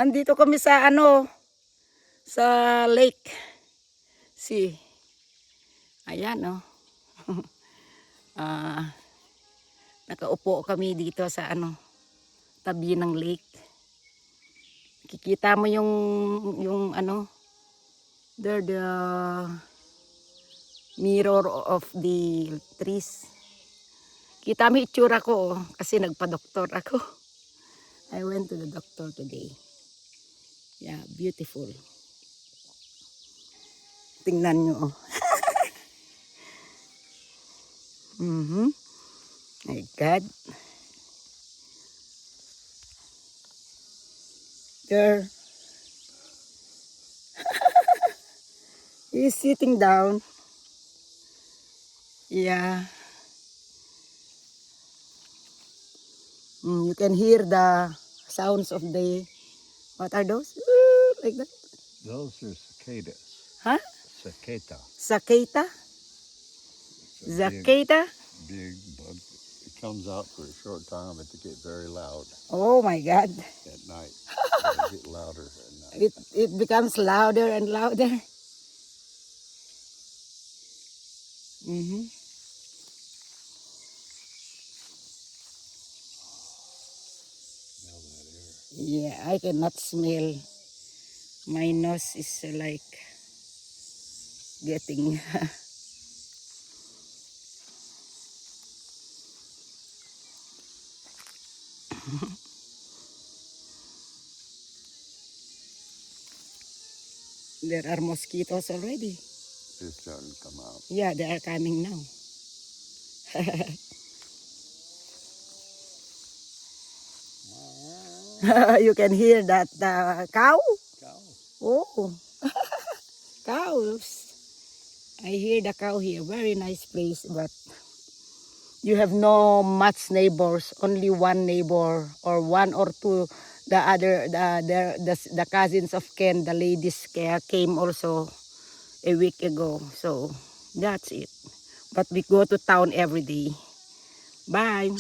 Andito kami sa sa lake. See. Ayan Ah, nakaupo kami dito sa tabi ng lake. Kikita mo yung there the mirror of the trees. Kita mo itsura ko kasi nagpa-doktor ako. I went to the doctor today. Yeah, beautiful. Tingnan nyo My God. There. He's sitting down. Yeah. You can hear the sounds of the, what are those? Like that. Those are cicadas. Huh? Cicada. Cicada? Cicada? Big bug. It comes out for a short time, but they get very loud Oh my God. at night. They get louder at night. It becomes louder and louder. Smell that air. Yeah, I cannot smell. My nose is like getting there are mosquitoes already. They're starting to come out. Yeah, they are coming now. You can hear that cow. Cows. Oh, cows. I hear the cow here. Very nice place, but you have no much neighbors. Only one neighbor or one or two. The other, the cousins of Ken, the ladies came also a week ago. So that's it. But we go to town every day. Bye.